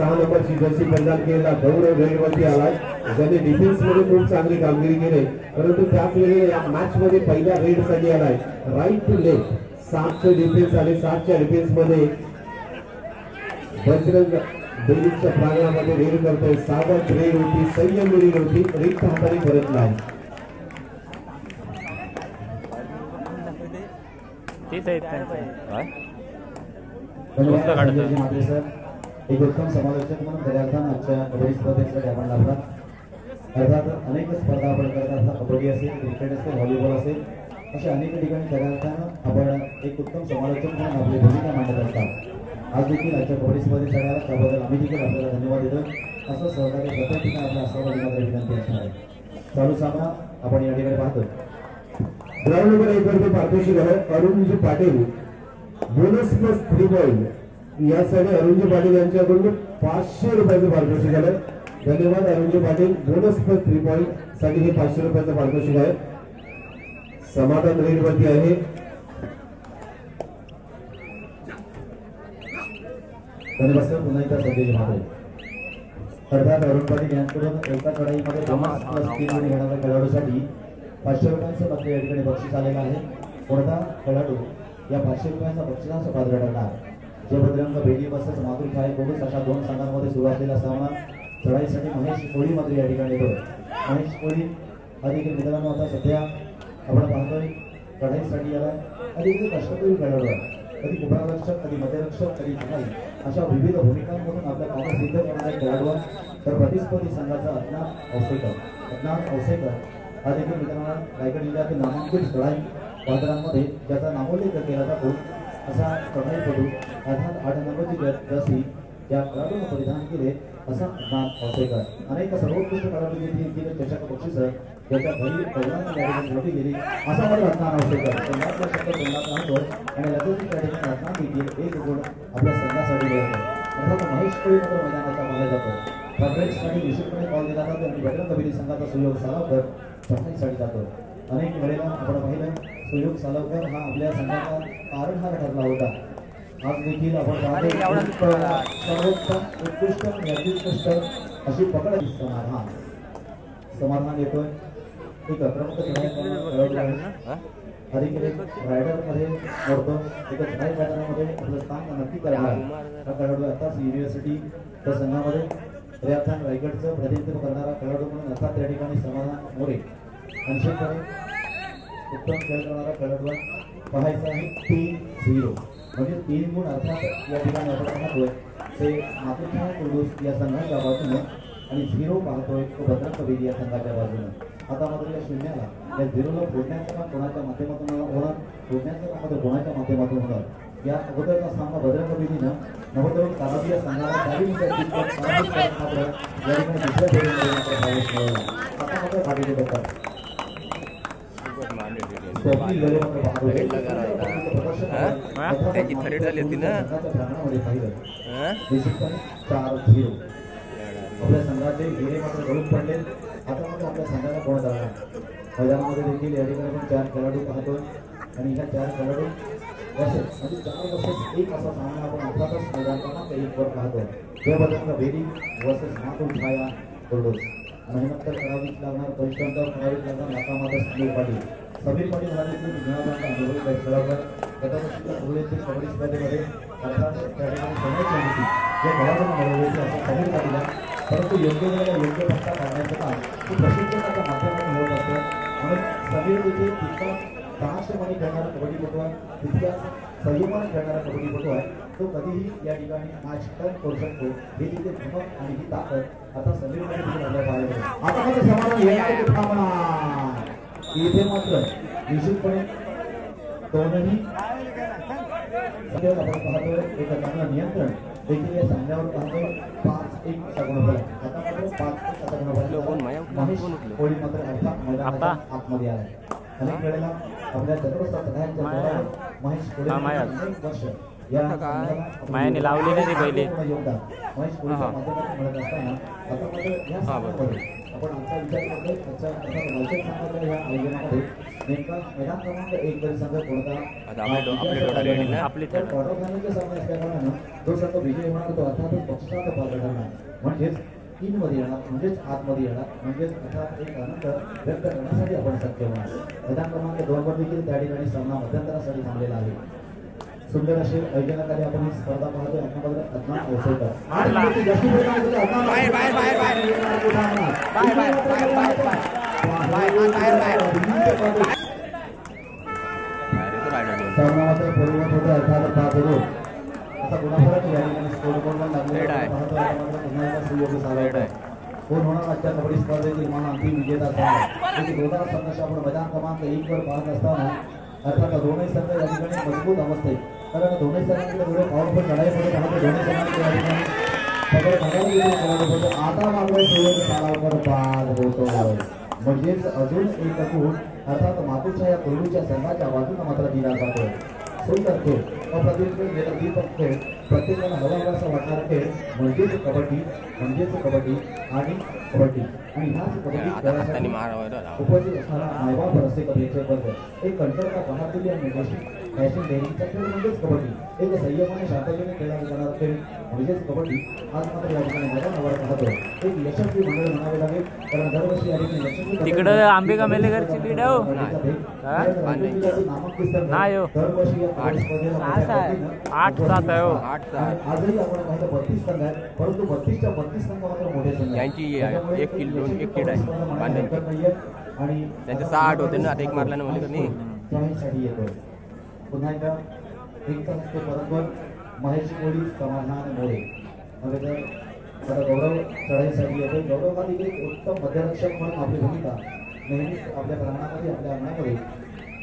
6 नंबरची जर्सी परिधान केलेला गौरव रेडवरती आलाय. ज्याने डिफेन्स मध्ये खूप चांगली कामगिरी केली, परंतु त्याच वेळी या मॅच मध्ये पहिल्या रेड साठी आलाय. राईट टू लेफ्ट 7चे डिफेन्स आणि 7च्या डिफेन्स मध्ये बजरंग बेलीच्या प्रांगणामध्ये रेड करतोय. सावध रेड होती, संयम रेड होती, रिक्त हाताने परतलाय. एक उत्तम समालोचक म्हणून खऱ्या आजच्या कबड्डी स्पर्धेसाठी आपण लाभला. अर्थात अनेक स्पर्धा आपण करत असतात. कबड्डी असेल, क्रिकेट असेल, व्हॉलीबॉल असेल, अशा अनेक ठिकाणी खऱ्या अर्थानं आपण एक उत्तम समालोचक म्हणून आपली भूमिका मांडत असतात. आज देखील आजच्या कबड्डी स्पर्धेसाठी आला त्याबद्दल आम्ही देखील आपल्याला धन्यवाद देतो. असं सहकार्य प्रत्येक ठिकाणी आपल्या असावं मात्र विनंती असणार आहे. चालू सामना आपण या ठिकाणी पाहतो. ग्राउंड नंबर 1 वरती पारदर्शी झालं Arun ji Patil. Bonus plus 3 point यासाठी अरुणजी पाटील यांच्याकडून 500 रुपयाचं पारितोषिक झालं. धन्यवाद Arun ji Patil. Bonus plus 3 point साठी हे 500 रुपयाचं पारितोषिक आहे. समाधान रेड वरती आहे. धन्यवाद सर. पुन्हा एकदा संदेश मात्र अर्थात अरुण पाटील यांच्याकडून एका चढाईमध्ये बोनस प्लस 3 पॉइंट घेणाऱ्या खेळाडूसाठी 500 रुपयांचं मात्र या ठिकाणी बक्षीस आलेलं आहे. कोणता खेळाडू या 500 रुपयांचा बक्षिसांचा पात्र ठरणार? जयभद्रंग बेली वर्सेस मातृ छाया कोडूस अशा 2 संघांमध्ये सुरू असलेला सामना चढाईसाठी महेश कोळी मात्र या ठिकाणी येतो. महेश कोळी अधिक मित्रांनो आता सध्या आपण पाहतोय चढाईसाठी याला अधिक कष्टकरी खेळाडू आहे. कधी उपरक्षक, कधी मध्यरक्षक, कधी चढाई अशा विविध भूमिकांमधून आपल्या कामे सिद्ध करणारे खेळाडू. तर प्रतिस्पर्धी संघाचा अज्ञान औसेकर हा देखील मित्रांनो रायगड जिल्ह्यातील नामांकित चढाई पात्रांमध्ये ज्याचा नामोल्लेख केला जातो असा चढाईपटू अर्थात 8 नंबरची जर्सी या खेळाडूने परिधान केले असा अज्ञान औसेकर. अनेक सर्वोत्कृष्ट खेळाडू देखील चषक बक्षीस त्याच्या घरी पहिल्यांदा मोठी गेली असा मध्ये अज्ञान औसेकर तोंडातला शब्द तोंडात राहतो आणि लगेच त्या ठिकाणी अज्ञान देखील 1 गुण आपल्या संघासाठी मिळतो. अर्थात महेश कोळी मात्र मैदानाचा पाहिला जातो. फेडरेटसाठी निश्चितपणे कॉल दिला जातो आणि बजरंग बेली संघाचा सुयोग सालावकर चढाईसाठी जातो. अनेक वेळेला आपण पाहिलं सुयोग सालावकर हा आपल्या संघाचा तारणहार ठरला होता. आज देखील आपण सर्वोत्तम उत्कृष्ट निर्दिष्ट अशी पकड समाधान येतोय. एक आक्रमक अधिक रायडर मध्ये मोडतो. एका चढाई मैदानामध्ये आपलं स्थान नक्की करायला हा खेळाडू आताच युनिव्हर्सिटी त्या संघामध्ये खऱ्यार्थानं रायगडचं प्रतिनिधित्व करणारा खेळाडू म्हणून अर्थात त्या ठिकाणी समाधान मोरे निश्चितपणे उत्तम खेळ करणारा खेळाडू पाहायचा आहे. 3-0 म्हणजे 3 गुण अर्थात या ठिकाणी आपण पाहतोय ते मातृछाया कोडूस या संघाच्या बाजूने आणि 0 पाहतोय तो भद्रंग बेली या संघाच्या बाजूने. आता मात्र या शून्याला या 0ला फोडण्याचं काम कोणाच्या माध्यमातून होणार, फोडण्याचं काम मात्र कोणाच्या माध्यमातून होणार. या अगोदरचा सामना भद्रंग बेलीनं नवतरुण कानाडी या संघाला मात्र या ठिकाणी दुसऱ्या फेरीमध्ये प्रवेश मिळवला. आता मात्र पाठीचे बघतात त्याची थरेड झाली होती ना. 4-0 आपल्या संघाचे गेले मात्र गळून पडले. आता मात्र आपल्या संघाला कोण झाला मैदानामध्ये देखील या ठिकाणी आपण 4 खेळाडू पाहतोय आणि ह्या 4 खेळाडू वर्सेस म्हणजे 4 वर्सेस 1 असा सामना आपण अर्थातच मैदान क्रमांक 1 वर पाहतोय. जयभद्रंग बेली वर्सेस मातृ छाया कोडूस. मेहनत तर करावीच लागणार, परिश्रम तर करावीच लागणार. नाकामात्र समीर पाटील हा देखील अनुभवी खेळाडू. गतवर्षीच्या पुढेतील कबड्डी स्पर्धेमध्ये अर्थात त्या ठिकाणी सोन्याची होती या खेळाडूंना मिळवली असं समीर पाटील. परंतु योग्य वेळेला योग्य पट्टा काढण्याचं काम खूप प्रशिक्षणाच्या माध्यमातून होत असतं. म्हणून समीर देखील तितकाच प्राणाशपणे खेळणारा कबड्डीपटू आहे, तितक्याच संयमाने खेळणारा कबड्डीपटू आहे. तो कधीही या ठिकाणी मॅच टर्न करू शकतो. ही तिथे धमक आणि ही ताकद आता समीरमध्ये देखील आपल्याला पाहायला मिळेल. आता मात्र समाधान येणार थांबणार इथे मात्र निश्चितपणे दोनही आपण पाहतोय एक चांगलं नियंत्रण देखील या सामन्यावर पाहतोय. 5-1 असा गुणफल. आता मात्र 5-1 असा गुणफल महेश कोळी मात्र अर्थात मैदानाच्या आतमध्ये आलाय. अनेक वेळेला आपल्या चतुर्थ सगळ्यांच्या महेश कोळी अनेक वर्ष या मायाने लावली नाही पहिले योगदान महेश कोळीच्या माध्यमातून मिळत असताना आता मात्र या सामन्यामध्ये आपण आजचा विचार करतोय त्याच्या रायगड संघाच्या या आयोजनामध्ये नेमका मैदान क्रमांक 1 वरील संघ कोणता आपली क्वार्टर फायनलचे सामने असल्याकारणानं जो संघ विजयी होणार तो अर्थातच बक्षिसाचा पात्र ठरणार. म्हणजेच इन मध्ये येणार, म्हणजेच आतमध्ये येणार, म्हणजेच असा एक आनंद व्यक्त करण्यासाठी आपण सक्षम होणार. मैदान क्रमांक 2 वर देखील त्या ठिकाणी सामना मध्यंतरासाठी थांबलेला आहे. सुंदर असे आयोजनाकडे आपण ही स्पर्धा पाहतोय. अदनान ओसरकर सामना मात्र पूर्ववत होता. अर्थात 5-2 असा गुणाफरक या ठिकाणी स्कोरबोर्डवर लागलेला पाहतोय. आता मात्र पुन्हा एकदा सुयोगी सावरकर कोण होणार आजच्या कबड्डी स्पर्धेतील मान अंतिम विजेता संघ. दोघा संघर्ष आपण मैदान क्रमांक 1 वर पाहत असताना अर्थात दोन्ही संघ या ठिकाणी मजबूत अवस्थेत, कारण दोन्ही संघांकडे थोडे पॉवरफुल लढाईमध्ये पाहतो. दोन्ही संघांकडे या ठिकाणी सगळे भागाला आता मात्र सुयोगी सावरकर बाद होतो. म्हणजेच अजून एक गुण अर्थात मातूच्या या पूर्वीच्या संघाच्या बाजूने मात्र दिला जातो. सुंदर खेळ, अप्रतिम गेला दीपक खेळ, प्रत्येकाला हवा असा वाटणारा खेळ म्हणजेच कबड्डी, म्हणजेच कबड्डी आणि कबड्डी. आणि ह्याच कबड्डी उपस्थित असणारा मायबाप रसिकतेचे वर्ग एक कंटरता बहादुरी आणि फॅशन डेअरिंगचा खेळ म्हणजेच कबड्डी. एक संयमाने शांततेने खेळला जाणारा खेळ म्हणजेच कबड्डी. आज मात्र या ठिकाणी मैदानावर पाहतो एक यशस्वी मंडळ म्हणावे लागेल, कारण दरवर्षी या ठिकाणी यशस्वी तिकडे आंबिका मेलेकरची व्हिडिओ नाही हो. दरवर्षी 8-7 आहे हो. आजही आपण पाहिलं 32 संघ आहेत, परंतु 32च्या 32 संघ मात्र मोठे संघ यांची 1 किलो 1 किड आहे बांधण्याची. आणि त्यांचे 6-8 होते ना, आता एक मारला ना मुलीकरनी. साठी येतो पुन्हा एकदा एक तास परस्पर महेश कोळी समाधान मोरे नव्हे तर आता गौरव चढाईसाठी येतो. गौरव हा देखील एक उत्तम मध्यरक्षक म्हणून आपली भूमिका नेहमीच आपल्या प्राणामध्ये आपल्या अंगणामध्ये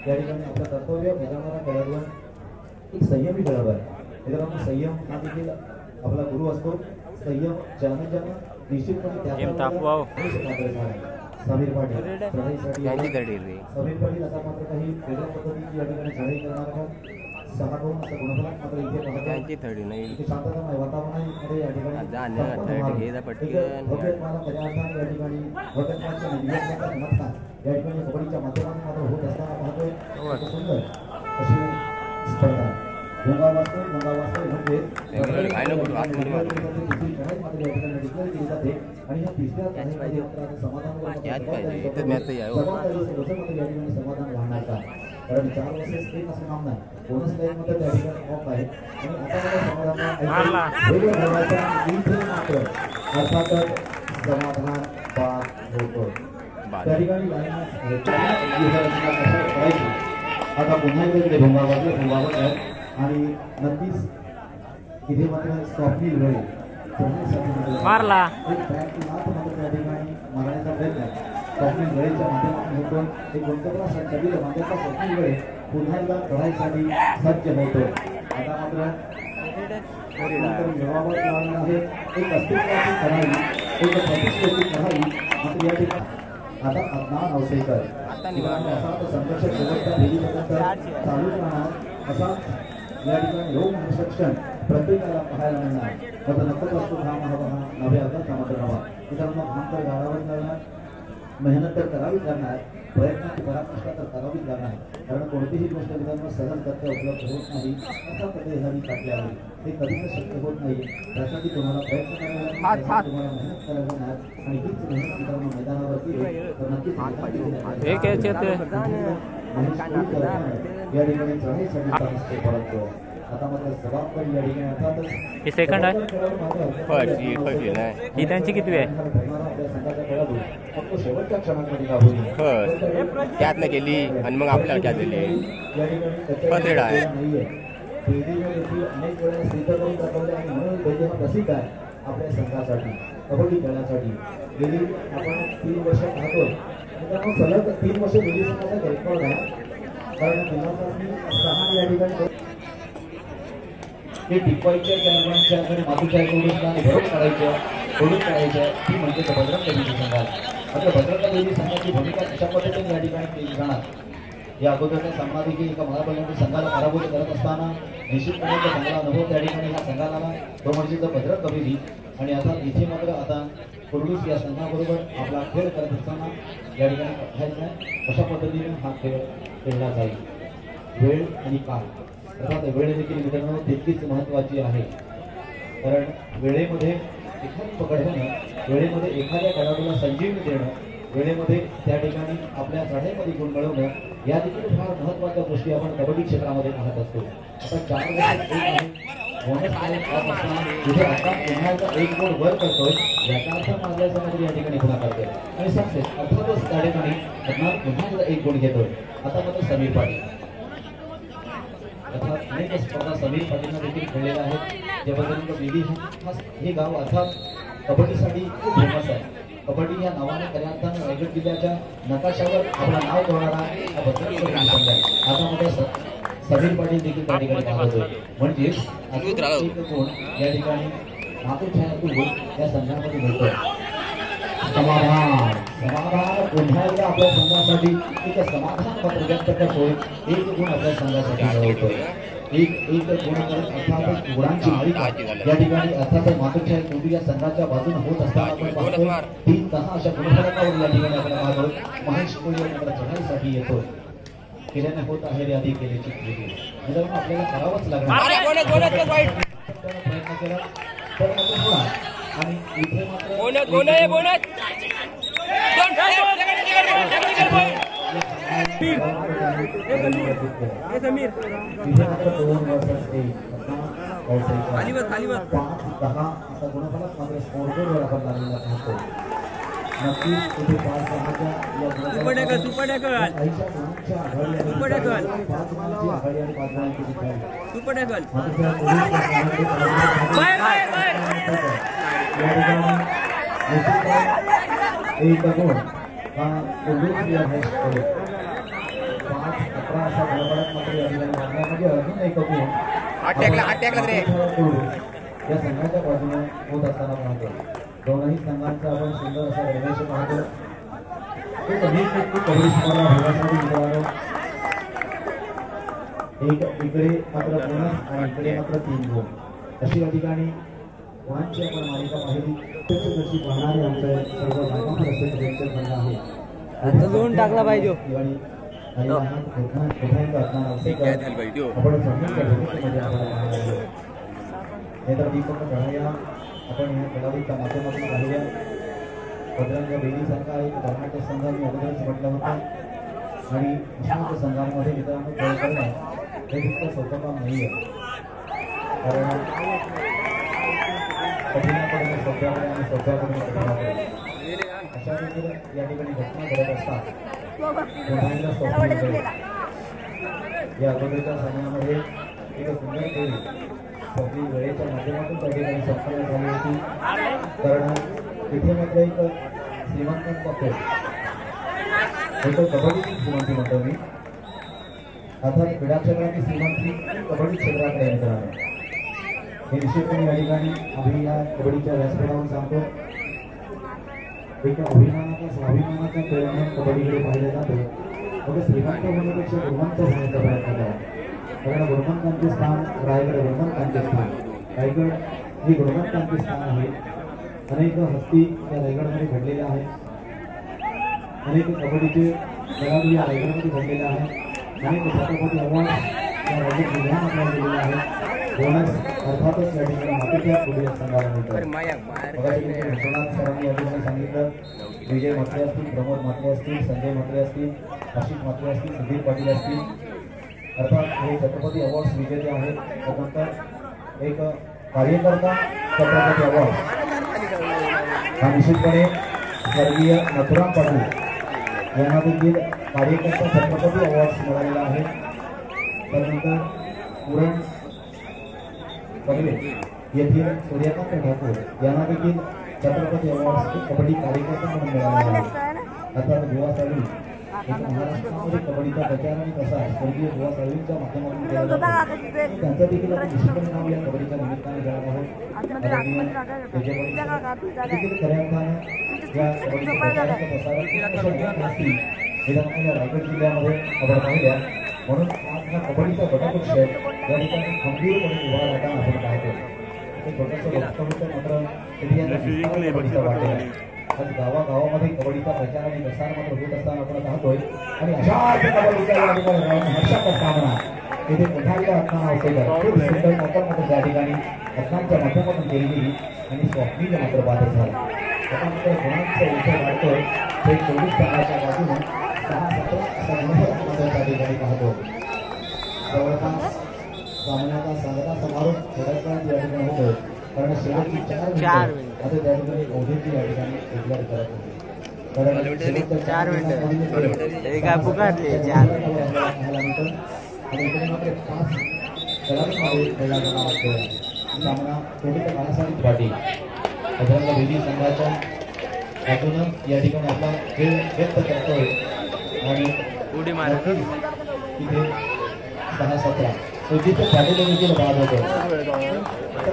त्या ठिकाणी आपलं कर्तव्य बजावणारा खेळाडू एक संयमी खेळाडू आहे. मित्रांनो संयम हा देखील आपला गुरु असतो. संयम ज्यानं निश्चितपणे त्या समीर पाटील चढाईसाठी समीर पाटील आता मात्र काही वेगळ्या पद्धतीची या ठिकाणी चढाई करणार आहोत. 6-2 असा गुणफलक मात्र इथे पाहतो. शांततामय वातावरणामध्ये या ठिकाणी या ठिकाणी कबड्डीच्या माध्यमातून मात्र होत असताना पाहतोय सुंदर अशी स्पर्धा भोंगा वाजतोय म्हणजे आणि ह्या तिसऱ्या समाधान वाहणार का, कारण 4 वर्षेस एक असं नाम नाही. बोनस लाईन मध्ये त्या ठिकाणी ऑफ आहे आणि आता मात्र अर्थातच समाधान बाद होतो. त्या ठिकाणी आता पुन्हा इकडे भोंगावर आहे आणि नक्कीच इथे मात्र स्वप्नील वेळे मारला एक बॅट मात्र त्या ठिकाणी मारण्याचा प्रयत्न आहे. स्वप्नील वेळेच्या माध्यमातून होतो एक गुंतवणूक माध्यमाचा स्वप्नील वेळे पुन्हा एकदा लढाईसाठी सज्ज होतो. आता मात्र आहे एक अस्तित्वाची लढाई, एक प्रतिष्ठेची लढाई मात्र या ठिकाणी आता अदनान ओसरकर असा संघर्ष शेवटच्या भेटीपर्यंत चालूच राहणार असा या ठिकाणी योग शिक्षण प्रत्येकाला पाहायला मिळणार. मात्र नक्कीच असतो घाम हवा हा नव्हे अर्थात मात्र हवा. मित्रांनो घाम तर गाळावंच लागणार, मेहनत तर करावीच लागणार, प्रयत्नाची पराकाष्ठा तर करावीच लागणार, कारण कोणतीही गोष्ट मित्रांनो सहज करता उपलब्ध होत नाही. अशा पद्धतीने काढली आहे ते कधीच शक्य होत नाही. त्यासाठी तुम्हाला प्रयत्न करावे लागणार, तुम्हाला मेहनत करावी लागणार आणि हीच मेहनत मित्रांनो मैदानावरती तर नक्कीच या ठिकाणी चढाईसाठी परंतु आता मात्र जबाबदारी या ठिकाणी अर्थातच ही सेकंड आहे ही त्यांची किती आहे आपल्या संघाचा खेळाडू फक्त शेवटच्या क्षणामध्ये का होईल त्यात नाही गेली आणि मग आपल्याला क्या दिली या ठिकाणी नाहीये. पेढीने देखील अनेक वेळा सिद्ध करून दाखवले आणि म्हणून पेढी हा प्रसिद्ध आहे आपल्या संघासाठी कबड्डी खेळण्यासाठी. गेली आपण 3 वर्ष पाहतो मित्रांनो, सलग 3 वर्ष दिल्ली संघाचा रेकॉर्ड आहे. कारण दिवसांनी 6 या ठिकाणी ते टिकवायच्या कॅमेराच्या आणि मातीच्या आणि भरून काढायच्या ती म्हणजे भद्रक देवी संघात. आता भद्रक देवी संघाची भूमिका अशा पद्धतीने या ठिकाणी केली जाणार. या अगोदरच्या सामना देखील एका महाबळाच्या संघाला पराभूत करत असताना निश्चितपणे चांगला अनुभव त्या ठिकाणी ह्या संघाला तो म्हणजे भद्रक कबड्डी. आणि आता इथे मात्र आता कुर्डूस या संघाबरोबर आपला खेळ करत असताना या ठिकाणी पाहायचं आहे कशा पद्धतीने हा खेळ खेळला जाईल. वेळ आणि काळ अर्थात वेळ देखील मित्रांनो तितकीच महत्त्वाची आहे, कारण वेळेमध्ये एखादी पकड होणं, वेळेमध्ये एखाद्या खेळाडूला संजीवनी देणं, वेळेमध्ये त्या ठिकाणी आपल्या चढाईमध्ये गुण मिळवणं, या देखील फार महत्वाच्या गोष्टी आपण कबड्डी क्षेत्रामध्ये पाहत असतो. आता 4 वर्षात एक आहे बोनस पॉईंट ऑफ असताना तिथे आता पुन्हा एकदा एक गोल वर करतोय, याचा अर्थ माझ्या समोर या ठिकाणी गुन्हा करतोय आणि सक्सेस अर्थातच त्या ठिकाणी पुन्हा एकदा एक गोल घेतोय. आता मात्र समीर पाटील अर्थात अनेक स्पर्धा समीर पाटीलना देखील खेळलेल्या आहेत, ज्याबद्दल विधी हे गाव अर्थात कबड्डीसाठी खूप फेमस आहे. कबड्डी या नावाने खऱ्या अर्थानं रायगड जिल्ह्याच्या नकाशावर आपलं नाव ठेवणारा हा बदल आता मध्ये समीर पाटील देखील त्या ठिकाणी पाहतोय. म्हणजेच एक गुण या ठिकाणी नागपूर छायातून या संघामध्ये मिळतोय. समाधान समाधान पुन्हा एकदा आपल्या संघासाठी एक समाधान पत्र व्यक्त करतोय. एक गुण आपल्या संघासाठी मिळवतोय. एक गुण करत अर्थातच गुणांची मालिका या ठिकाणी अर्थातच मातोश्री कुंडी या संघाच्या बाजूने होत असताना आपण पाहतो 3-10 अशा गुणफलकावर या ठिकाणी आपण पाहतो. महेश कोळी मात्र चढाईसाठी येतो. केल्याने होत आहे रे आधी केल्याची कृती मित्रांनो आपल्याला करावंच लागणार. प्रयत्न केला तर मात्र होणार आणि इथे मात्र या संघाच्या बाजूने होत असताना पाहतो. दोनही संघांचा आपण सुंदर असा गणवेश पाहतो. कबड्डी स्पर्धा होण्यासाठी मित्रांनो एक इकडे मात्र बोनस आणि इकडे मात्र 3 गुण अशी या ठिकाणी गुणांची आपण मालिका पाहिली. कशी पाहणारे आमचं सर्व भागामध्ये असे प्रेक्षक बंद आहे. आता दोन टाकला पाहिजे आणि आपण समजून तर दीपक गळाया आपण या खेळाडूच्या माध्यमातून राहिल्या बजरंग बेलीसारखा एक कर्नाटक संघ मी अगोदरच म्हटलं होतं आणि विश्वास संघांमध्ये मित्रांनो खेळ करणं हे तितकं सोपं काम नाही आहे. कारण कठीणाकडे सोप्याकडे आणि सोप्याकडे कठीणाकडे अशा रीतीने या ठिकाणी घटना घडत असतात. या अगोदरच्या सामन्यामध्ये एक सुंदर खेळ आपली वेळेच्या माध्यमातून त्या ठिकाणी संपन्न झाली होती. कारण तिथे मात्र एक श्रीमंत पक्ष एक कबड्डी श्रीमंती म्हणतो मी. अर्थात क्रीडा क्षेत्राची श्रीमंती कबड्डी क्षेत्राकडे मित्रांनो हे निश्चितपणे या ठिकाणी आम्ही या कबड्डीच्या व्यासपीठावर सांगतो. एक अभिमानाचा स्वाभिमानाचा खेळ म्हणून कबड्डीकडे पाहिलं जातं. मग श्रीमंत होण्यापेक्षा गुणवंत होण्याचा प्रयत्न करा. कारण गुणवंतांचे स्थान रायगड गुणवंतांचे स्थान रायगड हे गुणवंतांचे स्थान आहे. अनेक हस्ती या रायगडमध्ये घडलेल्या आहेत. अनेक कबड्डीचे खेळाडू या रायगडमध्ये घडलेले आहेत. अनेक छत्रपती अवॉर्ड या रायगड जिल्ह्यात आपल्याला दिलेले आहेत. बोनस अर्थातच या ठिकाणी मातीच्या कुठल्या संघाला मिळतात. विश्वनाथ सरांनी या ठिकाणी सांगितलं विजय म्हात्रे असतील, प्रमोद म्हात्रे असतील, संजय म्हात्रे असतील, आशिष म्हात्रे असतील, सुधीर पाटील असतील. अर्थात हे छत्रपती अवॉर्ड्स विजेते आहेत. त्यानंतर एक कार्यकर्ता छत्रपती अवॉर्ड हा निश्चितपणे स्वर्गीय नथुराम पाटील यांना देखील कार्यकर्ता छत्रपती अवॉर्ड्स मिळालेला आहे. त्यानंतर पुरण पगले येथील सूर्यकांत ठाकूर यांना देखील छत्रपती अवॉर्ड्स कबड्डी कार्यकर्ता म्हणून मिळालेला आहे. अर्थात गोवा साळवी एक महाराष्ट्रामध्ये कबड्डीचा प्रचार आणि प्रसार स्वर्गीय गोवा साळवींच्या माध्यमातून केला जातो. त्यांचं देखील आपण निश्चितपणे नाव या कबड्डीच्या निमित्ताने घेणार आहोत. देखील खऱ्या अर्थानं या कबड्डीच्या प्रचाराचा प्रसार रायगड जिल्ह्यामध्ये आपण पाहिल्या. म्हणून आज हा कबड्डीचा गटपक्ष या ठिकाणी खंबीरपणे उभा राहताना आपण पाहतो. ते छोटंसं वक्तव्य मात्र कबड्डीचा वाटेल आहे. आज गावागावामध्ये कबड्डीचा प्रचार आणि प्रसार मात्र होत असताना आपण पाहतोय. आणि अशाच कबड्डीच्या या ठिकाणी हर्षाचा सामना येथे पुन्हा एकदा असताना होते. खूप सुंदर नकल मात्र त्या ठिकाणी रत्नांच्या माध्यमातून केली गेली. आणि स्वप्नील मात्र बाद झाला. आता मात्र गुणांचा विचार वाढतोय ते 24 संघाच्या बाजूने 6-17 असा गुणफलक मात्र त्या ठिकाणी पाहतो. जवळपास सामन्याचा साजरा समारोप थोड्याच वेळात या ठिकाणी होतोय, कारण शेवटची 4 मिनिटं आता त्या ठिकाणी ओढीची या ठिकाणी डिक्लेअर करत होते. कारण शेवटच्या 4 मिनिटं काय पुकारले 4 आणि इकडे मात्र 5 खेळाडूंमध्ये खेळला जाणारा खेळ सामना कोटीच्या बाळासाहेब पाटील बजरंग बेदी संघाच्या बाजूनं या ठिकाणी आपला खेळ व्यक्त करतोय आणि उडी मारत तिथे 6-17 उद्दिष्ट पाटील देखील बाद होतो.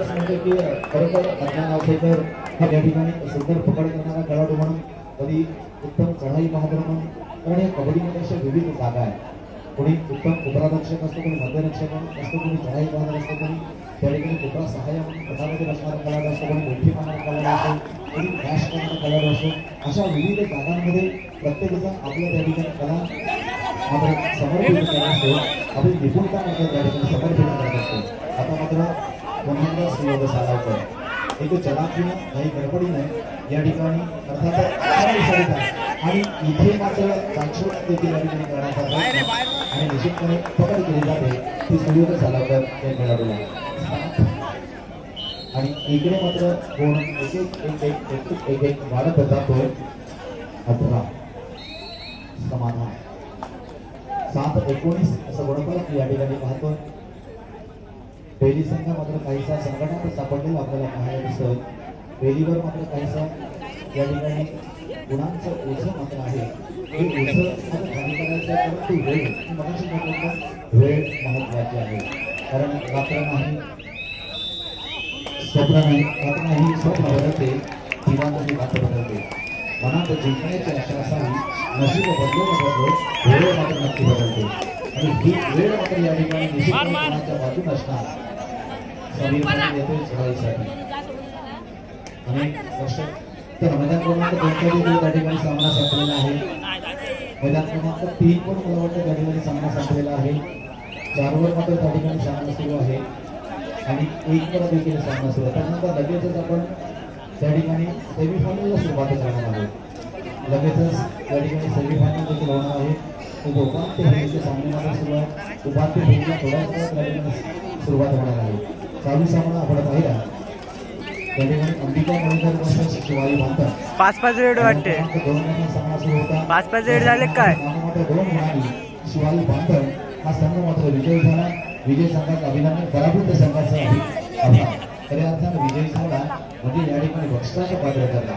असं म्हणतो की खरोखर अज्ञान अवसेकर हा या ठिकाणी सुंदर पकड करणारा खेळाडू म्हणून कधी उत्तम चढाई बहादूर म्हणून, कारण या कबड्डीमध्ये अशा विविध जागा आहेत. कोणी उत्तम उपरारक्षक असतो, कोणी मध्यरक्षक असतो, कोणी चढाई बहादूर असतो, कोणी त्या ठिकाणी उपरा सहाय्य म्हणून पटामध्ये बसणारा खेळाडू असतो, कोणी मोठी मारणारा खेळाडू असतो, कोणी क्रॅश करणारा खेळाडू असतो. अशा विविध जागांमध्ये प्रत्येकाचा आपल्या त्या ठिकाणी कला मात्र समर्पित करत असतो, आपली निपुणता मात्र त्या ठिकाणी समर्पित करत असतो. आता मात्र पुन्हा सुयोग सालावकर एक चलाखीनं काही गडबडीनं या ठिकाणी अर्थात आणि इथे मात्र चांगशोध देखील या ठिकाणी करण्यात आला आणि निश्चितपणे पकड केली जाते ती सुयोग सालावकर या खेळाडूला. आणि इकडे मात्र कोण एक वाढत जातोय 18 समाधान 7-19 असं गुणफलक या ठिकाणी पाहतो. बेली संघ मात्र काहीसा संकटात सापडलेला आपल्याला पाहायला दिसतोय. बेलीवर मात्र काहीसा या ठिकाणी गुणांचं ओझं मात्र आहे. हे ओझं आता कमी करायचं आहे, परंतु वेळ महत्वाची आहे. कारण रात्र नाही स्वप्न नाही, रात्र नाही स्वप्न बदलते, दिवाणाची बात बदलते. मनात जिंकण्याची आशा असावी, नशीब बदलो न बदलो वेळ मात्र नक्की बदलते. आणि ही वेळ मात्र या ठिकाणी निश्चितपणे कोणाच्या बाजून असणार समीरपणे येतोय चढाईसाठी. आणि तर मैदान क्रमांक 2 त्या ठिकाणी सामना संपलेला आहे. मैदान क्रमांक 3 पण मला वाटतं त्या ठिकाणी सामना संपलेला आहे. 4 वर मात्र त्या ठिकाणी सामना सुरू आहे आणि 1 वर देखील सामना सुरू आहे. त्यानंतर लगेचच आपण त्या ठिकाणी सेमीफायनलला सुरुवात करणार आहोत. लगेचच त्या ठिकाणी सेमीफायनल देखील होणार आहे. उपांत्य फेरीचे सामने मात्र सुरू आहे. उपांत्य फेरीला थोड्याच वेळात त्या ठिकाणी सुरुवात होणार आहे. चालू सामना आपण पाहिला त्या ठिकाणी अंबिका मणिकर वर्सेस शिवाजी बांधर 5-5 रेड वाटते. 2 सामना सुरू होता. 5-5 रेड झाले काय मात्र 2 गुणांनी शिवाजी बांधर हा संघ मात्र विजयी झाला. विजय संघाचं अभिनंदन, पराभूत संघाचं आभार. खऱ्या अर्थानं विजयी झाला म्हणजे या ठिकाणी बक्षिसाचं पात्र ठरला.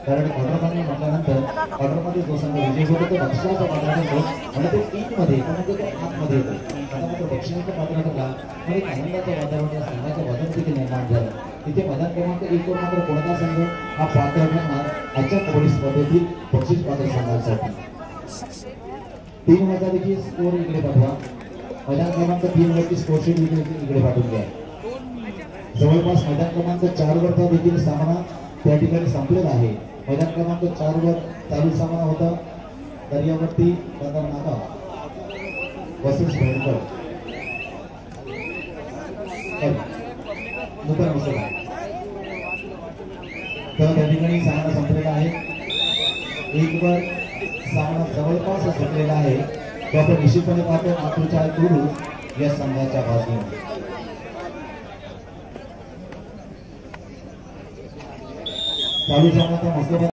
कारण ऑर्डरमध्ये म्हटल्यानंतर ऑर्डरमध्ये जो संघ विजयी होतो तो बक्षिसाचा पात्र ठरतो आणि तो टीममध्ये म्हणजे तो आतमध्ये येतो. आता मात्र बक्षिसाचा पात्र ठरला आणि एक आनंदाचं वातावरण या संघाच्या बाजून देखील निर्माण झालं. तिथे मैदान क्रमांक 1 वर मात्र कोणता संघ हा पात्र ठरणार आजच्या कबड्डी स्पर्धेतील बक्षीस पात्र संघासाठी. 3 वाजता देखील स्कोर इकडे पाठवा. मैदान क्रमांक 3 वरती स्कोरशीट इकडे पाठवून द्या. जवळपास मैदान क्रमांक 4 वरचा देखील सामना त्या ठिकाणी संपलेला आहे. मैदान क्रमांक 4 वर चालू सामना होता दर्यावरती नागा वर्सेस भेडकर नूतन मुसळ. तर त्या ठिकाणी सामना संपलेला आहे. 1 वर सामना जवळपास संपलेला आहे. तो आपण निश्चितपणे पाहतो मातृचाळ गुरु या संघाच्या बाजूने. चालू सामना मस्त